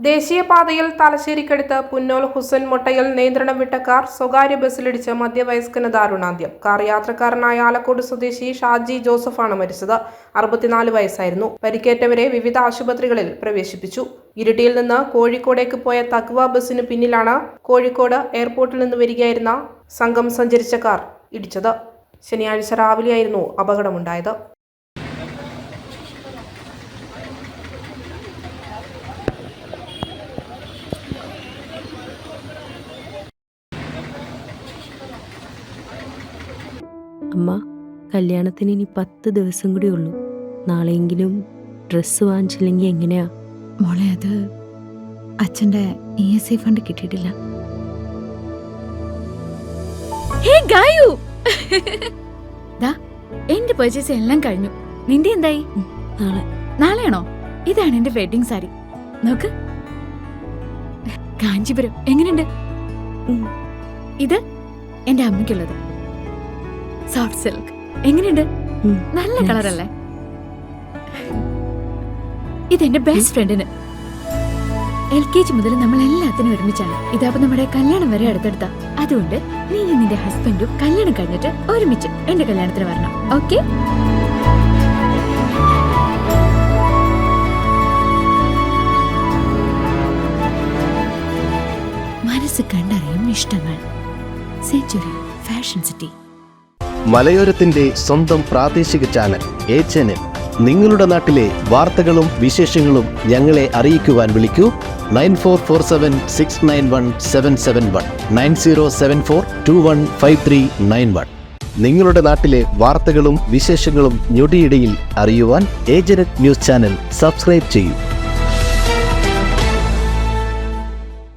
ദേശീയപാതയിൽ തലശ്ശേരിക്കടുത്ത് പുന്നോൽ ഹുസൈൻ മൊട്ടയിൽ നിയന്ത്രണം വിട്ട കാർ സ്വകാര്യ ബസ്സിലിടിച്ച് മധ്യവയസ്കന് ദാരുണാന്ത്യം. കാർ യാത്രക്കാരനായ ആലക്കോട് സ്വദേശി ഷാജി ജോസഫാണ് മരിച്ചത്. 64 വയസ്സായിരുന്നു. പരിക്കേറ്റവരെ വിവിധ ആശുപത്രികളിൽ പ്രവേശിപ്പിച്ചു. ഇരിട്ടിയിൽ നിന്ന് കോഴിക്കോടേക്ക് പോയ തക്വ ബസ്സിന് പിന്നിലാണ് കോഴിക്കോട് എയർപോർട്ടിൽ നിന്ന് വരികയായിരുന്ന സംഘം സഞ്ചരിച്ച കാർ ഇടിച്ചത്. ശനിയാഴ്ച രാവിലെയായിരുന്നു അപകടമുണ്ടായത്. അമ്മ, കല്യാണത്തിന് ഇനി 10 ദിവസം കൂടി ഉള്ളൂ. നാളെയെങ്കിലും ഡ്രസ്സ് വാങ്ങിച്ചില്ലെങ്കിൽ എങ്ങനെയാ മോളെ? അത് അച്ഛൻ്റെ ESI ഫണ്ട് കിട്ടിയിട്ടില്ല. എന്റെ പർച്ചേസ് എല്ലാം കഴിഞ്ഞു. നിന്റെ എന്തായി? നാളെയാണോ? ഇതാണ് എന്റെ വെഡിങ് സാരി. നോക്ക്, കാഞ്ചീപുരം എങ്ങനെയുണ്ട്? ഇത് എന്റെ അമ്മയ്ക്കുള്ളത് സോഫ്റ്റ് സിൽക്ക്. എങ്ങനെയുണ്ട്? നല്ല കളറല്ലേ? ഇതെന്റെ ബെസ്റ്റ് ഫ്രണ്ടിന്. LKG മുതൽ നമ്മൾ എല്ലാത്തിനും ഒരുമിച്ചാണ്. ഇതാവുമ്പോ നമ്മുടെ കല്യാണം വരെ അടുത്തെടുത്ത. അതുകൊണ്ട് നീ നിന്റെ ഹസ്ബൻഡും കല്യാണം കഴിഞ്ഞിട്ട് ഒരുമിച്ച് എന്റെ കല്യാണത്തിന് വരണം. ഓക്കെ? മനസ്സ് കണ്ടറിയും ഇഷ്ടങ്ങൾ. Century fashion city. മലയോരത്തിന്റെ സ്വന്തം പ്രാദേശിക ചാനൽ HNN. നിങ്ങളുടെ നാട്ടിലെ വാർത്തകളും വിശേഷങ്ങളും ഞങ്ങളെ അറിയിക്കുവാൻ വിളിക്കൂ 9447691771 9074215391. നിങ്ങളുടെ നാട്ടിലെ വാർത്തകളും വിശേഷങ്ങളും ഞൊടിയിടയിൽ അറിയുവാൻ ഏജന്റ് ന്യൂസ് ചാനൽ സബ്സ്ക്രൈബ് ചെയ്യൂ.